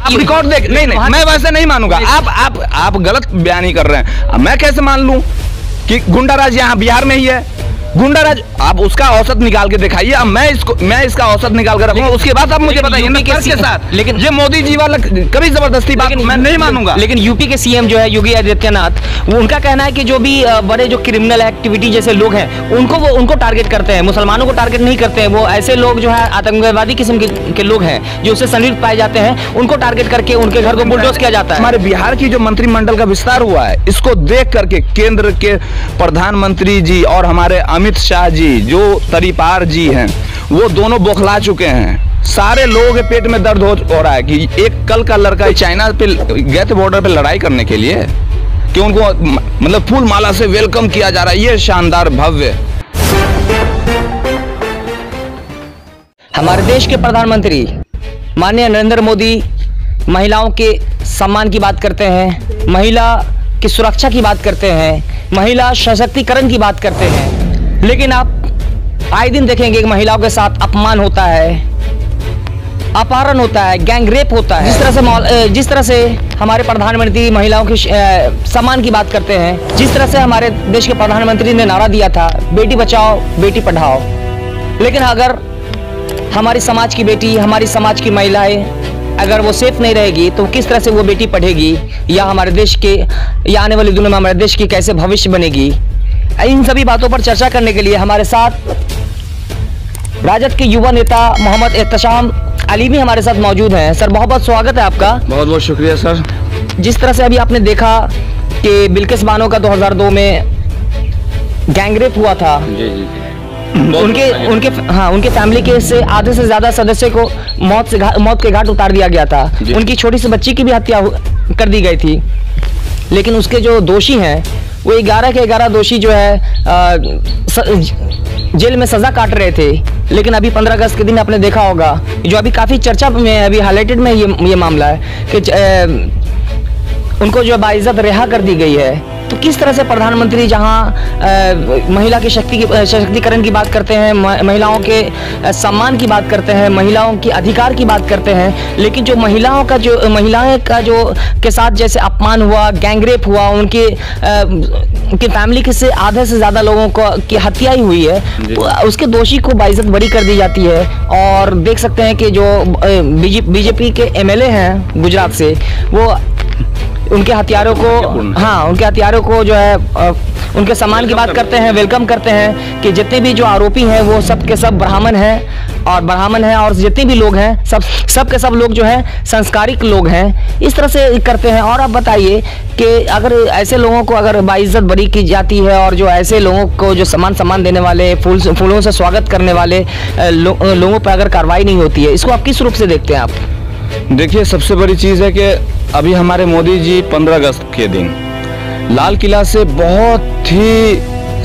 आप रिकॉर्ड देख, नहीं मैं वैसे नहीं मानूंगा। आप गलत बयानी कर रहे हैं। मैं कैसे मान लूं कि गुंडाराज यहाँ बिहार में ही है? गुंडाराज आप उसका औसत निकाल के दिखाइए। अब मैं इसका औसत निकाल कर रखूंगा, उसके बाद आप मुझे बताइए ना के साथ। लेकिन ये मोदी जी वाला कभी जबरदस्ती बात मैं नहीं मानूंगा। लेकिन यूपी के सीएम जो है योगी आदित्यनाथ, उनका कहना है कि जो भी बड़े जो क्रिमिनल एक्टिविटी जैसे लोग हैं उनको टारगेट करते हैं, मुसलमानों को टारगेट नहीं करते हैं। वो ऐसे लोग जो है आतंकवादी किस्म के लोग हैं जो उससे संलिप्त पाए जाते हैं, उनको टारगेट करके उनके घर को बुलडोज किया जाता है। हमारे बिहार की जो मंत्रिमंडल का विस्तार हुआ है, इसको देख करके केंद्र के प्रधानमंत्री जी और हमारे अमित शाह जी जो तरीपार जी हैं, वो दोनों बौखला चुके हैं। सारे लोगों के पेट में दर्द हो रहा है कि एक कल का लड़का चाइना पे गए थे बॉर्डर पे लड़ाई करने के लिए, कि उनको मतलब फूल माला से वेलकम किया जा रहा है। ये शानदार भव्य। हमारे देश के प्रधानमंत्री माननीय नरेंद्र मोदी महिलाओं के सम्मान की बात करते हैं, महिला की सुरक्षा की बात करते हैं, महिला सशक्तिकरण की बात करते हैं, लेकिन आप आए दिन देखेंगे कि महिलाओं के साथ अपमान होता है, अपहरण होता है, गैंग रेप होता है। जिस तरह से हमारे प्रधानमंत्री महिलाओं के सम्मान की बात करते हैं, जिस तरह से हमारे देश के प्रधानमंत्री ने नारा दिया था बेटी बचाओ बेटी पढ़ाओ, लेकिन अगर हमारी समाज की बेटी, हमारी समाज की महिलाएं अगर वो सेफ नहीं रहेगी तो किस तरह से वो बेटी पढ़ेगी, या हमारे देश के या आने वाले दिनों में हमारे देश की कैसे भविष्य बनेगी। इन सभी बातों पर चर्चा करने के लिए हमारे साथ राजद के युवा नेता मोहम्मद एहतशाम अली भी हमारे साथ मौजूद हैं। सर बहुत बहुत स्वागत है आपका। बहुत बहुत शुक्रिया सर। जिस तरह से अभी आपने देखा कि बिल्किस बानो का 2002 में गैंगरेप हुआ था, उनके फैमिली के से आधे से ज्यादा सदस्य को मौत के घाट उतार दिया गया था। उनकी छोटी सी बच्ची की भी हत्या कर दी गई थी, लेकिन उसके जो दोषी हैं वो 11 के 11 दोषी जो है जेल में सजा काट रहे थे। लेकिन अभी 15 अगस्त के दिन आपने देखा होगा, जो अभी काफी चर्चा में अभी हाईलाइटेड में ये मामला है कि उनको जो बाइज्जत रिहा कर दी गई है। तो किस तरह से प्रधानमंत्री जहां महिला की सशक्तिकरण की बात करते हैं, महिलाओं के सम्मान की बात करते हैं, महिलाओं की अधिकार की बात करते हैं, लेकिन जो महिलाएं का जो के साथ जैसे अपमान हुआ, गैंगरेप हुआ, उनकी फैमिली के से आधे से ज्यादा लोगों को की हत्या ही हुई है, तो उसके दोषी को बाइज्जत बरी कर दी जाती है। और देख सकते हैं कि जो बीजेपी के एमएलए हैं गुजरात से, वो उनके हथियारों को जो है उनके सम्मान की बात करते हैं, वेलकम करते हैं कि जितने भी जो आरोपी हैं वो सब के सब ब्राह्मण हैं और जितने भी लोग हैं सब के सब लोग जो हैं संस्कारिक लोग हैं। इस तरह से करते हैं। और आप बताइए कि अगर ऐसे लोगों को अगर बाइज्जत बरी की जाती है और जो ऐसे लोगों को जो सम्मान देने वाले, फूलों से स्वागत करने वाले लोगों पर अगर कार्रवाई नहीं होती है, इसको आप किस रूप से देखते हैं आप? देखिए, सबसे बड़ी चीज़ है कि अभी हमारे मोदी जी 15 अगस्त के दिन लाल किला से बहुत ही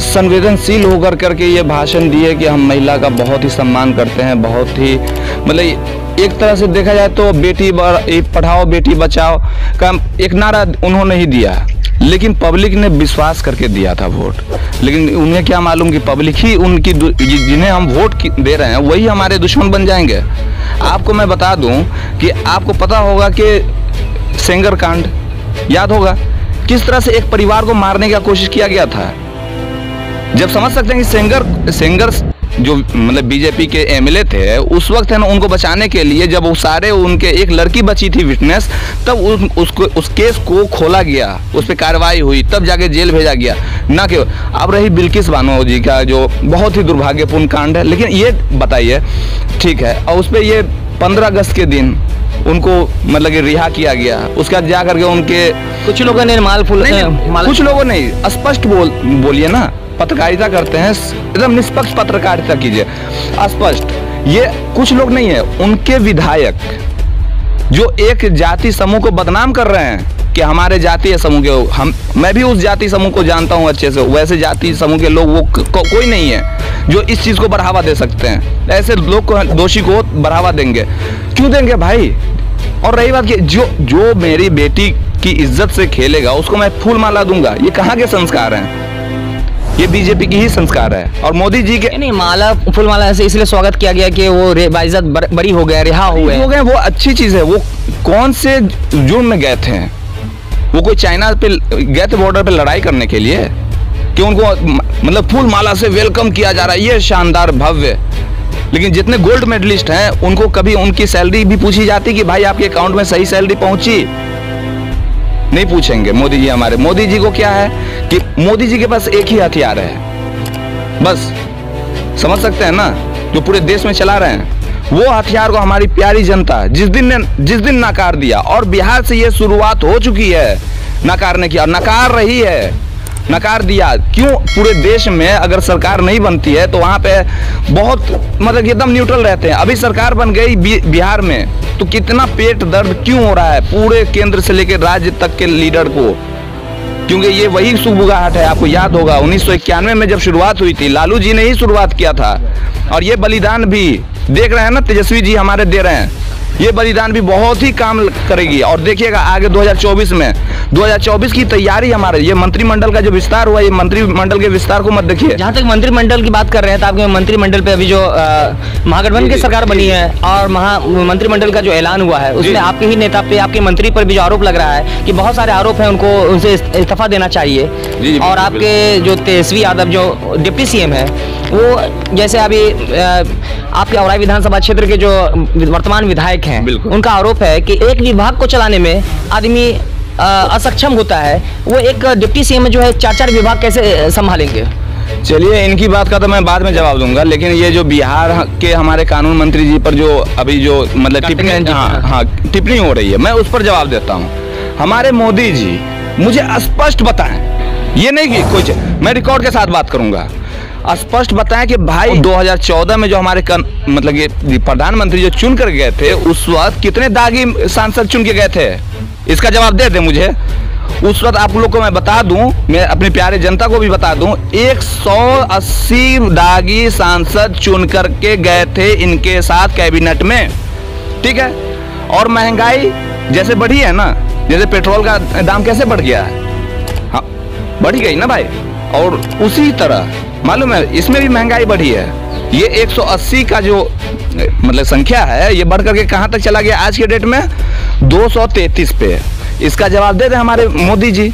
संवेदनशील होकर करके ये भाषण दिए कि हम महिला का बहुत ही सम्मान करते हैं। बहुत ही मतलब एक तरह से देखा जाए तो बेटी पढ़ाओ बेटी बचाओ का एक नारा उन्होंने ही दिया, लेकिन पब्लिक ने विश्वास करके दिया था वोट। लेकिन उन्हें क्या मालूम कि पब्लिक ही उनकी जिन्हें हम वोट दे रहे हैं वही हमारे दुश्मन बन जाएंगे। आपको मैं बता दूं कि आपको पता होगा कि सेंगर कांड याद होगा, किस तरह से एक परिवार को मारने की कोशिश किया गया था। जब समझ सकते हैं कि सेंगर जो मतलब बीजेपी के एमएलए थे उस वक्त है ना, उनको बचाने के लिए जब वो सारे उनके एक लड़की बची थी विटनेस, तब उस केस को खोला गया, उस पर कार्रवाई हुई, तब जाके जेल भेजा गया ना कि अब रही बिल्किस बानो जी का जो बहुत ही दुर्भाग्यपूर्ण कांड है। लेकिन ये बताइए, ठीक है, और उस पर ये 15 अगस्त के दिन उनको मतलब कि रिहा किया गया। उसके बाद जा करके उनके कुछ लोगों ने कुछ लोगों ने स्पष्ट बोलिए ना, पत्रकारिता करते हैं, एकदम निष्पक्ष पत्रकारिता कीजिए, स्पष्ट। ये कुछ लोग नहीं है, उनके विधायक जो एक जाति समूह को बदनाम कर रहे हैं कि हमारे जातीय समूह के मैं भी उस जाति समूह को जानता हूं अच्छे से, वैसे जाति समूह के लोग वो कोई नहीं है जो इस चीज को बढ़ावा दे सकते हैं। ऐसे लोग को, दोषी को बढ़ावा देंगे, क्यों देंगे भाई? और रही बात कि जो मेरी बेटी की इज्जत से खेलेगा उसको मैं फूल माला दूंगा, ये कहाँ के संस्कार हैं? ये बीजेपी की ही संस्कार है। और मोदी जी के नहीं, माला फूल माला से इसलिए स्वागत किया गया कि वो बाइज्जत बरी हो गए, रिहा हो गए, वो अच्छी चीज है। वो कौन से जुर्म में गए थे? वो कोई चाइना पे गए थे बॉर्डर पे लड़ाई करने के लिए कि उनको मतलब फूल माला से वेलकम किया जा रहा है, ये शानदार भव्य। लेकिन जितने गोल्ड मेडलिस्ट हैं उनको कभी उनकी सैलरी भी पूछी जाती कि भाई आपके अकाउंट में सही सैलरी पहुंची? नहीं पूछेंगे मोदी जी हमारे। मोदी जी को क्या है कि मोदी जी के पास एक ही हथियार है बस, समझ सकते हैं ना, जो पूरे देश में चला रहे हैं। वो हथियार को हमारी प्यारी जनता जिस दिन नकार दिया, और बिहार से ये शुरुआत हो चुकी है नकारने की, और नकार रही है, नकार दिया। क्यों? पूरे देश में अगर सरकार नहीं बनती है तो वहाँ पे बहुत मतलब एकदम न्यूट्रल रहते हैं। अभी सरकार बन गई बिहार में तो कितना पेट दर्द क्यों हो रहा है पूरे केंद्र से लेकर राज्य तक के लीडर को? क्योंकि ये वही सुबुगाहट है। आपको याद होगा 1991 में जब शुरुआत हुई थी, लालू जी ने ही शुरुआत किया था। और ये बलिदान भी देख रहे हैं ना, तेजस्वी जी हमारे दे रहे हैं, ये बलिदान भी बहुत ही काम करेगी। और देखिएगा आगे 2024 में, 2024 की तैयारी हमारे, ये मंत्रिमंडल का जो विस्तार हुआ, ये मंत्रिमंडल के विस्तार को मत देखिए। जहाँ तक मंत्रिमंडल की बात कर रहे हैं तो आपके मंत्रिमंडल पे अभी जो महागठबंधन की सरकार बनी है और मंत्रिमंडल का जो ऐलान हुआ है उसमें आपके ही नेता पे, आपके मंत्री पर भी जो आरोप लग रहा है कि बहुत सारे आरोप हैं, उनको उनसे इस्तीफा देना चाहिए। और आपके जो तेजस्वी यादव जो डिप्टी सीएम है, वो जैसे अभी आपके औराई विधानसभा क्षेत्र के जो वर्तमान विधायक हैं, उनका आरोप है कि एक विभाग को चलाने में आदमी असक्षम होता है, वो एक डिप्टी सीएम जो है 4-4 विभाग कैसे संभालेंगे? चलिए इनकी बात का तो मैं बाद में जवाब दूंगा, लेकिन ये जो बिहार के हमारे कानून मंत्री जी पर जो अभी जो मतलब टिप्पणी हो रही है, मैं उस पर जवाब देता हूँ। हमारे मोदी जी मुझे स्पष्ट बताएं, ये नहीं कि कुछ मैं रिकॉर्ड के साथ बात करूंगा, स्पष्ट बताएं कि भाई 2014 में जो हमारे मतलब ये प्रधानमंत्री जो चुन कर गए थे, उस वक्त कितने दागी सांसद चुन के गए थे? इसका जवाब दे दे मुझे। उस वक्त आप लोग को मैं बता दूं, मैं अपनी प्यारे जनता को भी बता दूं, 180 दागी सांसद चुन करके गए थे इनके साथ कैबिनेट में, ठीक है। और महंगाई जैसे बढ़ी है ना, जैसे पेट्रोल का दाम कैसे बढ़ गया है, हाँ बढ़ी गई ना भाई, और उसी तरह मालूम है इसमें भी महंगाई बढ़ी है। ये 180 का जो मतलब संख्या है, ये बढ़ करके कहां तक चला गया आज के डेट में? 233 पे। इसका जवाब दे दें हमारे मोदी जी।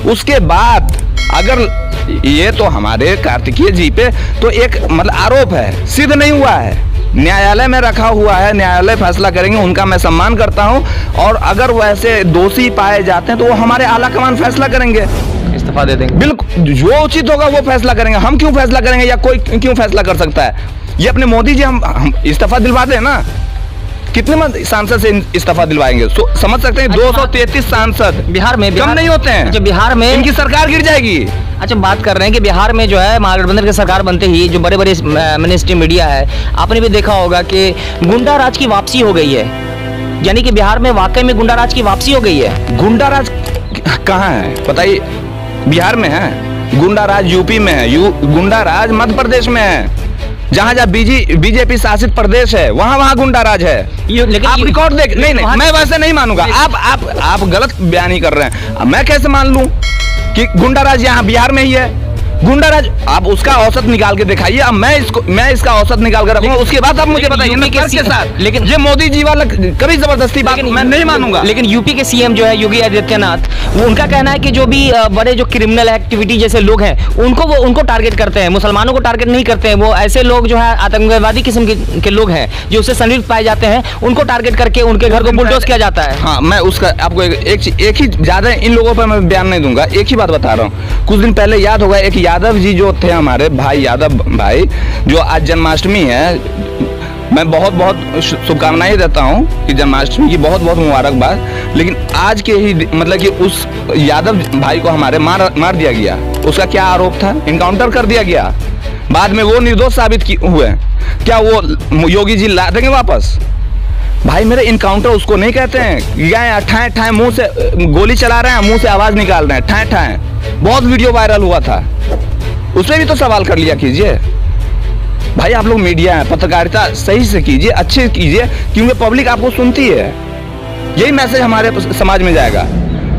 उसके बाद अगर ये तो हमारे कार्तिकेय जी पे तो एक मतलब आरोप है, सिद्ध नहीं हुआ है, न्यायालय में रखा हुआ है, न्यायालय फैसला करेंगे, उनका मैं सम्मान करता हूं। और अगर वैसे दोषी पाए जाते हैं तो वो हमारे आला कमान फैसला करेंगे, इस्तीफा दे देंगे। बिल्कुल, जो उचित होगा वो फैसला करेंगे। हम क्यों फैसला करेंगे या कोई क्यों फैसला कर सकता है? ये अपने मोदी जी हम इस्तीफा दिलवा दें ना, कितने सांसद से इस्तीफा दिलवाएंगे? समझ सकते हैं 233 सांसद बिहार में कम नहीं होते हैं। जो बिहार में इनकी सरकार गिर जाएगी। अच्छा, बात कर रहे हैं कि बिहार में जो है महागठबंधन की सरकार बनते ही जो बड़े बड़े मिनिस्ट्री मीडिया है, आपने भी देखा होगा कि गुंडा राज की वापसी हो गई है। यानी कि बिहार में वाकई में गुंडा राज की वापसी हो गई है। गुंडा राज कहाँ है बताइए? बिहार में है गुंडा राज, यूपी में है गुंडा राज, मध्य प्रदेश में है, जहाँ जहाँ बीजेपी शासित प्रदेश है वहाँ गुंडा राज है। लेकिन आप रिकॉर्ड देख, नहीं मैं वैसे नहीं मानूंगा। आप गलत बयानी कर रहे हैं। मैं कैसे मान लूं कि गुंडा राज यहाँ बिहार में ही है? गुंडा राज आप उसका औसत निकाल के दिखाइए, अब मैं इसका औसत निकाल कर रखूंगा, उसके बाद आप मुझे बताइए ना के साथ। लेकिन ये मोदी जी वाला कभी जबरदस्ती बात मैं नहीं मानूंगा। लेकिन यूपी के सीएम जो है योगी आदित्यनाथ, वो उनका कहना है कि जो भी बड़े जो क्रिमिनल एक्टिविटी जैसे लोग हैं उनको टारगेट करते हैं, मुसलमानों को टारगेट नहीं करते हैं। वो ऐसे लोग जो है आतंकवादी किस्म के लोग हैं जो उससे संलिप्त पाए जाते हैं, उनको टारगेट करके उनके घर को बुलडोज किया जाता है। हाँ, मैं उसका आपको एक ही ज्यादा इन लोगों पर मैं बयान नहीं दूंगा, एक ही बात बता रहा हूँ। कुछ दिन पहले याद होगा एक यादव जी जो थे हमारे भाई, यादव भाई, जो आज जन्माष्टमी है, मैं बहुत बहुत शुभकामनाएं देता हूं कि जन्माष्टमी की बहुत बहुत मुबारकबाद। लेकिन आज के ही मतलब कि उस यादव भाई को हमारे मार दिया गया। उसका क्या आरोप था? इनकाउंटर कर दिया गया। बाद में वो निर्दोष साबित हुए। क्या वो योगी जी ला देंगे वापस? भाई मेरे इनकाउंटर उसको नहीं कहते हैं। गए ठाए ठाए मुंह से गोली चला रहे हैं, मुंह से आवाज निकाल रहे हैं, ठाए ठाए। बहुत वीडियो वायरल हुआ था, उसमें भी तो सवाल कर लिया कीजिए। भाई आप लोग मीडिया है, पत्रकारिता सही से कीजिए, अच्छे कीजिए, क्योंकि पब्लिक आपको सुनती है। यही मैसेज हमारे समाज में जाएगा।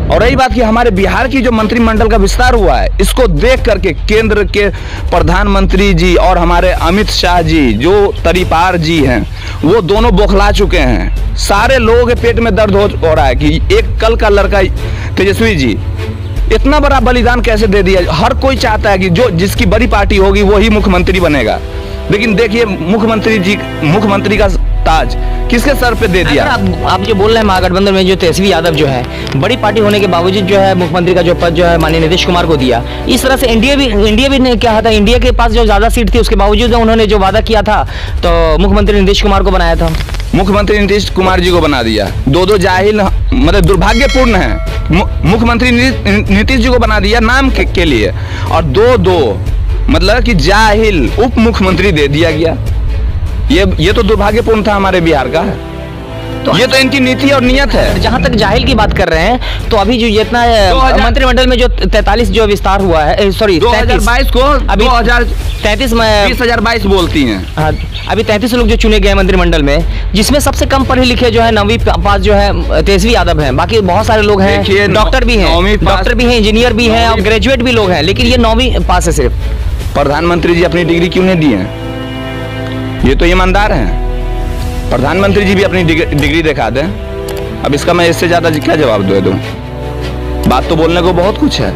और रही बात कि हमारे बिहार की जो मंत्रिमंडल का विस्तार हुआ है, इसको देख करके केंद्र के प्रधानमंत्री जी और हमारे अमित शाह जी जो तरीपार जी हैं, वो दोनों बौखला चुके हैं। सारे लोगों के पेट में दर्द हो रहा है कि एक कल का लड़का तेजस्वी जी इतना बड़ा बलिदान कैसे दे दिया। हर कोई चाहता है कि जो जिसकी बड़ी पार्टी होगी वही मुख्यमंत्री बनेगा, लेकिन देखिए मुख्यमंत्री का ताज किसके सर पे दे दिया। आप जो बोल रहे हैं महागठबंधन में जो तेजस्वी यादव जो है बड़ी पार्टी होने के बावजूद जो है मुख्यमंत्री का जो पद जो है माननीय नीतीश कुमार को दिया, इस तरह से इंडिया भी ने क्या था, इंडिया के पास जो ज्यादा सीट थी उसके बावजूद उन्होंने जो वादा किया था तो मुख्यमंत्री नीतीश कुमार को बनाया था। मुख्यमंत्री नीतीश कुमार जी को बना दिया। दो जाहिल, मतलब दुर्भाग्यपूर्ण है। मुख्यमंत्री नीतीश जी को बना दिया नाम के लिए, और दो मतलब कि जाहिल उप मुख्यमंत्री दे दिया गया। ये तो दुर्भाग्यपूर्ण था हमारे बिहार का। तो ये तो इनकी नीति और नियत है। जहां तक जाहिल की बात कर रहे हैं तो अभी जो जितना मंत्रिमंडल में जो 43 जो विस्तार हुआ है, सॉरी 2022 को अभी 2033 में 2022 बोलती हैं। हाँ, अभी 33 लोग जो चुने गए मंत्रिमंडल में, जिसमें सबसे कम पढ़े लिखे जो है 9वीं पास जो है तेजस्वी यादव हैं। बाकी बहुत सारे लोग हैं, डॉक्टर भी हैं, इंजीनियर भी हैं और ग्रेजुएट भी लोग हैं, लेकिन ये 9वीं पास है सिर्फ। प्रधानमंत्री जी अपनी डिग्री क्यों नहीं दी है? ये तो ईमानदार हैं। प्रधानमंत्री जी भी अपनी डिग्री दिखा दें। अब इसका मैं इससे ज्यादा क्या जवाब दे दूं? बात तो बोलने को बहुत कुछ है,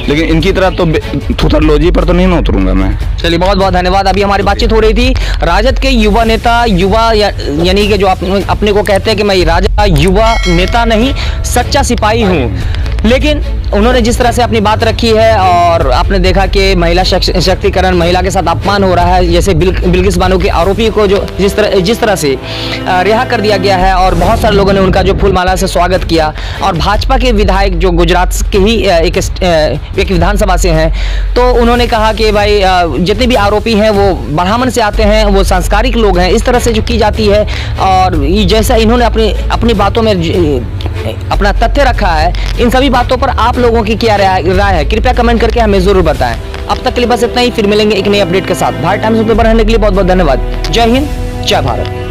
लेकिन इनकी तरह तो थुथरलोजी पर तो नहीं उतरूंगा मैं। चलिए, बहुत बहुत धन्यवाद। अभी हमारी बातचीत हो रही थी राजद के युवा नेता, यानी कि जो अपने को कहते हैं कि मैं राजद युवा नेता नहीं सच्चा सिपाही हूँ, लेकिन उन्होंने जिस तरह से अपनी बात रखी है और आपने देखा कि महिला शक्तिकरण, महिला के साथ अपमान हो रहा है, जैसे बिल्किस बानो के आरोपी को जो जिस तरह से रिहा कर दिया गया है और बहुत सारे लोगों ने उनका जो फूलमाला से स्वागत किया, और भाजपा के विधायक जो गुजरात के ही एक विधानसभा से हैं, तो उन्होंने कहा कि भाई जितने भी आरोपी हैं वो ब्राह्मण से आते हैं, वो संस्कारिक लोग हैं, इस तरह से जो की जाती है। और जैसा इन्होंने अपनी बातों में अपना तथ्य रखा है, इन सभी बातों पर आप लोगों की क्या राय है, कृपया कमेंट करके हमें जरूर बताएं। अब तक के लिए बस इतना ही, फिर मिलेंगे एक नई अपडेट के साथ। भारत टाइम्स में बने रहने के लिए बहुत बहुत धन्यवाद। जय हिंद, जय भारत।